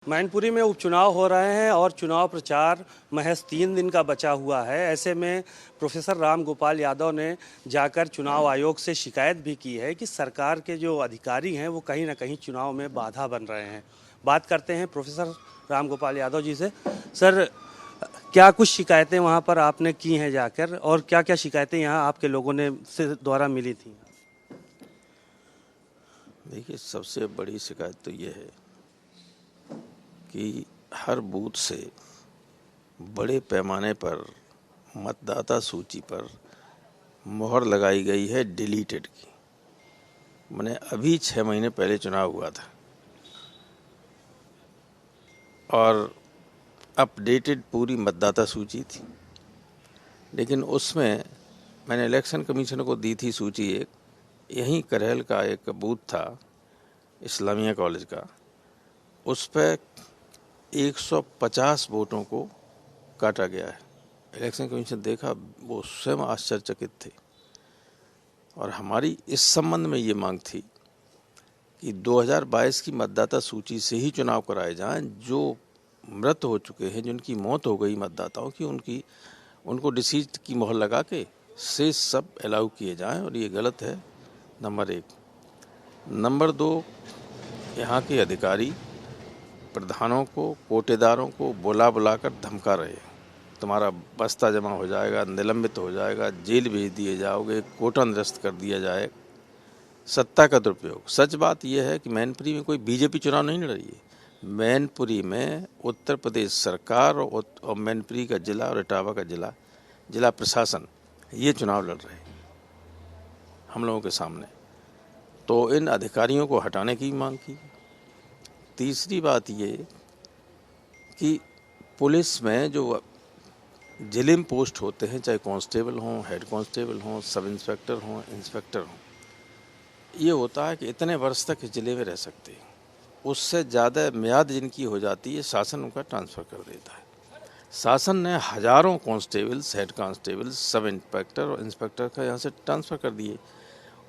मैनपुरी में उपचुनाव हो रहे हैं और चुनाव प्रचार महज 3 दिन का बचा हुआ है। ऐसे में प्रोफेसर राम गोपाल यादव ने जाकर चुनाव आयोग से शिकायत भी की है कि सरकार के जो अधिकारी हैं वो कहीं ना कहीं चुनाव में बाधा बन रहे हैं। बात करते हैं प्रोफेसर राम गोपाल यादव जी से। सर, क्या कुछ शिकायतें वहाँ पर आपने की हैं जाकर, और क्या क्या शिकायतें यहाँ आपके लोगों ने से द्वारा मिली थी? देखिए, सबसे बड़ी शिकायत तो ये है कि हर बूथ से बड़े पैमाने पर मतदाता सूची पर मोहर लगाई गई है डिलीटेड की। मैंने अभी 6 महीने पहले चुनाव हुआ था और अपडेटेड पूरी मतदाता सूची थी, लेकिन उसमें मैंने इलेक्शन कमीशन को दी थी सूची। एक यहीं करहल का एक बूथ था इस्लामिया कॉलेज का, उस पर 150 वोटों को काटा गया है। इलेक्शन कमीशन देखा, वो स्वयं आश्चर्यचकित थे। और हमारी इस संबंध में ये मांग थी कि 2022 की मतदाता सूची से ही चुनाव कराए जाएं। जो मृत हो चुके हैं, जिनकी मौत हो गई मतदाताओं की, उनको डिसीज की मोहर लगा के से सब अलाउ किए जाएं, और ये गलत है, नंबर 1। नंबर 2, यहाँ के अधिकारी प्रधानों को, कोटेदारों को बुलाकर धमका रहे हैं। तुम्हारा बस्ता जमा हो जाएगा, निलंबित हो जाएगा, जेल भेज दिए जाओगे, कोटा निरस्त कर दिया जाए। सत्ता का दुरुपयोग। सच बात यह है कि मैनपुरी में कोई बीजेपी चुनाव नहीं लड़ रही है। मैनपुरी में उत्तर प्रदेश सरकार और मैनपुरी का जिला और इटावा का जिला प्रशासन ये चुनाव लड़ रहे हैं हम लोगों के सामने। तो इन अधिकारियों को हटाने की मांग की। तीसरी बात ये कि पुलिस में जो जिले में पोस्ट होते हैं, चाहे कांस्टेबल हों, हेड कांस्टेबल हों, सब इंस्पेक्टर हों, इंस्पेक्टर हों, ये होता है कि इतने वर्ष तक इस जिले में रह सकते हैं। उससे ज़्यादा म्याद जिनकी हो जाती है, शासन उनका ट्रांसफ़र कर देता है। शासन ने हजारों constables, head constables, sub inspector और इंस्पेक्टर का यहाँ से ट्रांसफ़र कर दिए।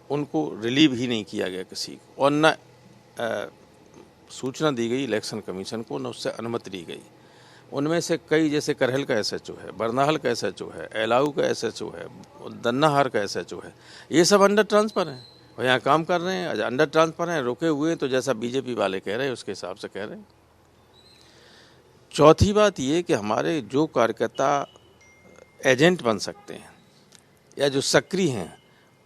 उनको रिलीव ही नहीं किया गया किसी को, और न सूचना दी गई इलेक्शन कमीशन को, न उससे अनुमति दी गई। उनमें से कई, जैसे करहल का एसएचओ है, बरनाहल का एसएचओ है, एलाऊ का एसएचओ है, दन्नाहार का एसएचओ है, ये सब अंडर ट्रांसफ़र हैं और यहाँ काम कर रहे हैं। अंडर ट्रांसफ़र हैं, रुके हुए हैं, तो जैसा बीजेपी वाले कह रहे हैं उसके हिसाब से कह रहे हैं। चौथी बात ये कि हमारे जो कार्यकर्ता एजेंट बन सकते हैं या जो सक्रिय हैं,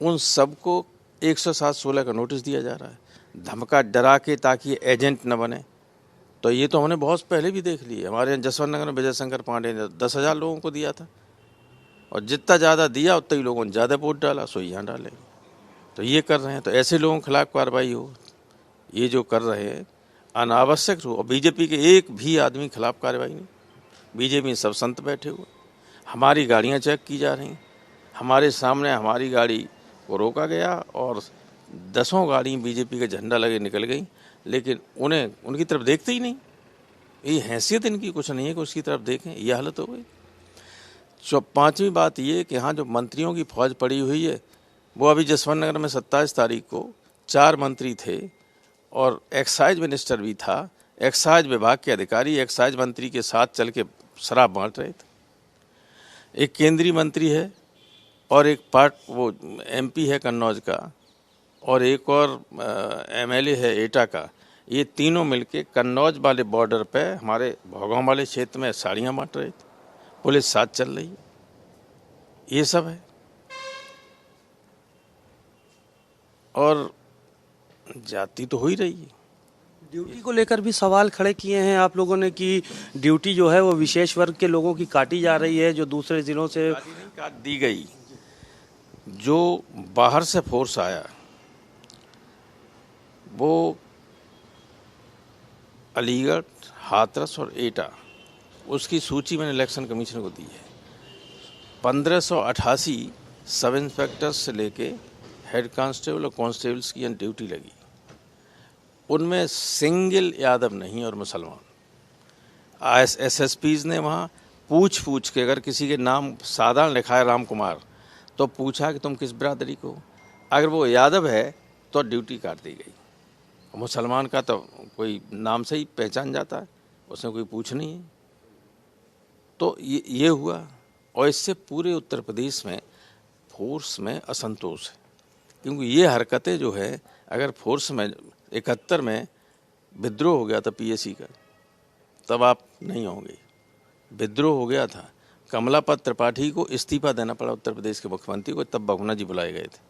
उन सबको 107-16 का नोटिस दिया जा रहा है, धमका डरा के, ताकि एजेंट न बने। तो ये तो हमने बहुत पहले भी देख ली है। हमारे यहाँ जसवंत नगर में विजय शंकर पांडे ने 10,000 लोगों को दिया था, और जितना ज़्यादा दिया उतना ही लोगों ने ज़्यादा वोट डाला, सो यहाँ डालेंगे। तो ये कर रहे हैं, तो ऐसे लोगों के खिलाफ कार्रवाई हो। ये जो कर रहे हैं अनावश्यक हो। और बीजेपी के एक भी आदमी के खिलाफ कार्रवाई नहीं। बीजेपी में सब संत बैठे हुए। हमारी गाड़ियाँ चेक की जा रही, हमारे सामने हमारी गाड़ी को रोका गया और 10 गाड़ी बीजेपी के झंडा लगे निकल गई, लेकिन उन्हें उनकी तरफ देखते ही नहीं। ये हैसियत इनकी कुछ नहीं है कि उसकी तरफ देखें। ये हालत हो गई। 5वीं बात ये कि यहाँ जो मंत्रियों की फौज पड़ी हुई है, वो अभी जसवंत नगर में 27 तारीख को 4 मंत्री थे और एक्साइज मिनिस्टर भी था। एक्साइज विभाग के अधिकारी एक्साइज मंत्री के साथ चल के शराब बांट रहे थे। एक केंद्रीय मंत्री है और एक वो एमपी है कन्नौज का, और एक और एमएलए है एटा का। ये तीनों मिलके कन्नौज वाले बॉर्डर पे हमारे भौगांव वाले क्षेत्र में साड़ियाँ बांट रहे थे। पुलिस साथ चल रही है। ये सब है। और जाति तो हो ही रही है। ड्यूटी को लेकर भी सवाल खड़े किए हैं आप लोगों ने कि ड्यूटी जो है वो विशेष वर्ग के लोगों की काटी जा रही है, जो दूसरे जिलों से काट दी गई। जो बाहर से फोर्स आया वो अलीगढ़, हाथरस और एटा, उसकी सूची मैंने इलेक्शन कमीशन को दी है। 1588 सब इंस्पेक्टर्स से लेके हेड कांस्टेबल और कांस्टेबल्स की यहाँ ड्यूटी लगी। उनमें सिंगल यादव नहीं और मुसलमान। एसएसपीज ने वहाँ पूछ के, अगर किसी के नाम साधारण लिखा है राम कुमार, तो पूछा कि तुम किस बिरादरी को, अगर वो यादव है तो ड्यूटी काट दी गई। मुसलमान का तो कोई नाम से ही पहचान जाता है। उसमें कोई पूछ नहीं है। तो ये हुआ, और इससे पूरे उत्तर प्रदेश में फोर्स में असंतोष है, क्योंकि ये हरकतें जो है, अगर फोर्स में 71 में विद्रोह हो गया था पीएसी का, तब आप नहीं होंगे। विद्रोह हो गया था, कमलापत त्रिपाठी को इस्तीफा देना पड़ा उत्तर प्रदेश के मुख्यमंत्री को, तब बहुगुणा जी बुलाए गए थे।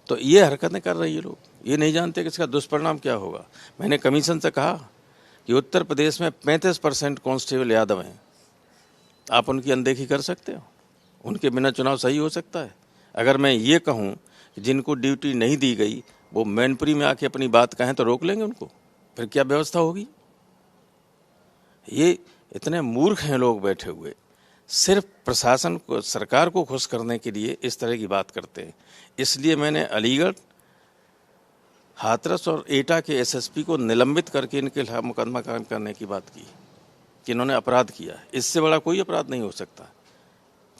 तो ये हरकतें कर रही है लोग, ये नहीं जानते कि इसका दुष्परिणाम क्या होगा। मैंने कमीशन से कहा कि उत्तर प्रदेश में 35% कांस्टेबल यादव हैं, आप उनकी अनदेखी कर सकते हो? उनके बिना चुनाव सही हो सकता है? अगर मैं ये कहूँ कि जिनको ड्यूटी नहीं दी गई वो मैनपुरी में आके अपनी बात कहें तो रोक लेंगे उनको, फिर क्या व्यवस्था होगी? ये इतने मूर्ख हैं लोग बैठे हुए, सिर्फ प्रशासन को, सरकार को खुश करने के लिए इस तरह की बात करते हैं। इसलिए मैंने अलीगढ़, हाथरस और एटा के एसएसपी को निलंबित करके इनके खिलाफ मुकदमा कायम करने की बात की कि इन्होंने अपराध किया है। इससे बड़ा कोई अपराध नहीं हो सकता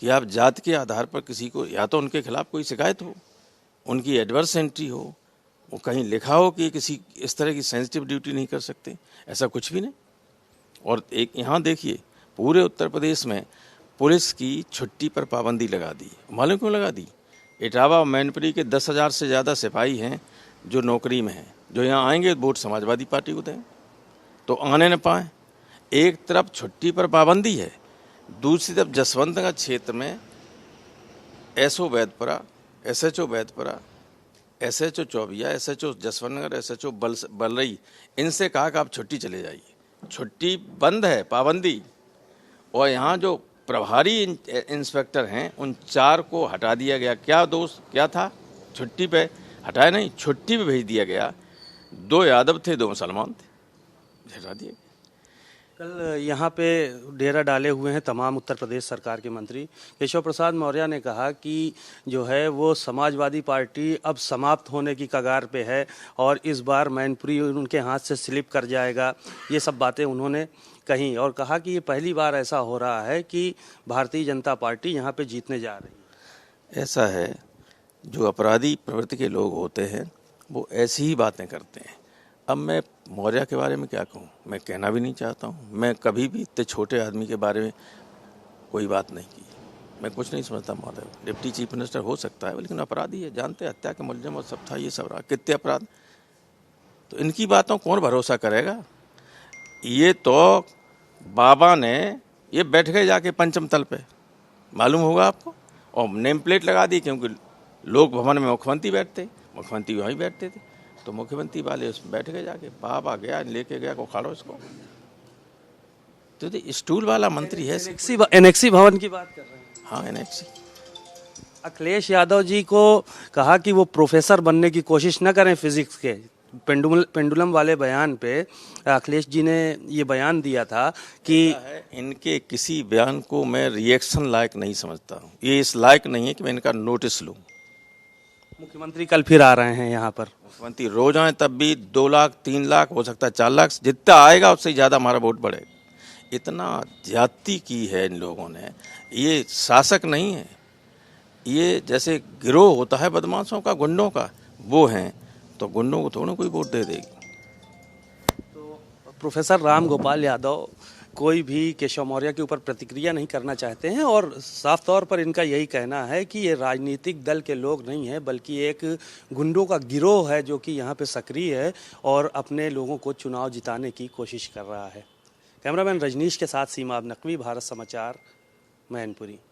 कि आप जाति के आधार पर किसी को, या तो उनके खिलाफ कोई शिकायत हो, उनकी एडवर्स एंट्री हो, वो कहीं लिखा हो कि किसी इस तरह की सेंसिटिव ड्यूटी नहीं कर सकते, ऐसा कुछ भी नहीं। और एक यहाँ देखिए, पूरे उत्तर प्रदेश में पुलिस की छुट्टी पर पाबंदी लगा दी। मालूम क्यों लगा दी? इटावा और मैनपुरी के 10,000 से ज़्यादा सिपाही हैं जो नौकरी में हैं, जो यहाँ आएंगे वोट समाजवादी पार्टी को दें, तो आने न पाएँ। एक तरफ छुट्टी पर पाबंदी है, दूसरी तरफ जसवंतनगर क्षेत्र में SO Vaidpura, SHO Vaidpura, SHO Chaubia, SHO Jaswantnagar, SHO Balrai, इनसे कहा कि आप छुट्टी चले जाइए। छुट्टी बंद है, पाबंदी। और यहाँ जो प्रभारी इंस्पेक्टर हैं उन 4 को हटा दिया गया। क्या दोष क्या था? छुट्टी पे हटाया नहीं, छुट्टी पे भेज दिया गया। 2 यादव थे, 2 मुसलमान थे, हटा दिए। कल यहाँ पे डेरा डाले हुए हैं तमाम उत्तर प्रदेश सरकार के मंत्री। केशव प्रसाद मौर्य ने कहा कि जो है वो समाजवादी पार्टी अब समाप्त होने की कगार पे है और इस बार मैनपुरी उनके हाथ से स्लिप कर जाएगा। ये सब बातें उन्होंने कही और कहा कि ये पहली बार ऐसा हो रहा है कि भारतीय जनता पार्टी यहाँ पे जीतने जा रही है। ऐसा है, जो अपराधी प्रवृत्ति के लोग होते हैं वो ऐसी ही बातें करते हैं। अब मैं मौर्य के बारे में क्या कहूँ, मैं कहना भी नहीं चाहता हूँ। मैं कभी भी इतने छोटे आदमी के बारे में कोई बात नहीं की। मैं कुछ नहीं समझता मौर्य, डिप्टी चीफ मिनिस्टर हो सकता है, लेकिन अपराधी है, जानते हैं, हत्या के मुलजिम और सब था, ये सब रहा, कितने अपराध। तो इनकी बातों कौन भरोसा करेगा? ये तो बाबा ने, ये बैठ गए जाके पंचम तल पे, मालूम होगा आपको, और नेम प्लेट लगा दी, क्योंकि लोक भवन में मुख्यमंत्री बैठते, मुख्यमंत्री वहीं बैठते थे, तो मुख्यमंत्री वाले उसमें बैठ गए जाके। बाबा गया, लेके गया को खाड़ो इसको। तो स्टूल वाला मंत्री है। एनेक्सी भवन की बात कर रहे हैं। हाँ, एनेक्सी। अखिलेश यादव जी को कहा कि वो प्रोफेसर बनने की कोशिश न करें फिजिक्स के। पेंडुलम वाले बयान पे अखिलेश जी ने ये बयान दिया था कि इनके किसी बयान को मैं रिएक्शन लायक नहीं समझता हूँ। ये इस लायक नहीं है कि मैं इनका नोटिस लूँ। मुख्यमंत्री कल फिर आ रहे हैं यहाँ पर। मुख्यमंत्री रोज आए, तब भी 2 लाख 3 लाख हो सकता है 4 लाख, जितना आएगा उससे ज़्यादा हमारा वोट बढ़ेगा। इतना ज्यादती की है इन लोगों ने। ये शासक नहीं है, ये जैसे गिरोह होता है बदमाशों का, गुंडों का, वो हैं। तो गुंडों को थोड़ा कोई वोट दे देगी। तो प्रोफेसर राम गोपाल यादव कोई भी केशव मौर्य के ऊपर प्रतिक्रिया नहीं करना चाहते हैं और साफ तौर पर इनका यही कहना है कि ये राजनीतिक दल के लोग नहीं है, बल्कि एक गुंडों का गिरोह है जो कि यहाँ पे सक्रिय है और अपने लोगों को चुनाव जिताने की कोशिश कर रहा है। कैमरामैन रजनीश के साथ सीमा नकवी, भारत समाचार, मैनपुरी।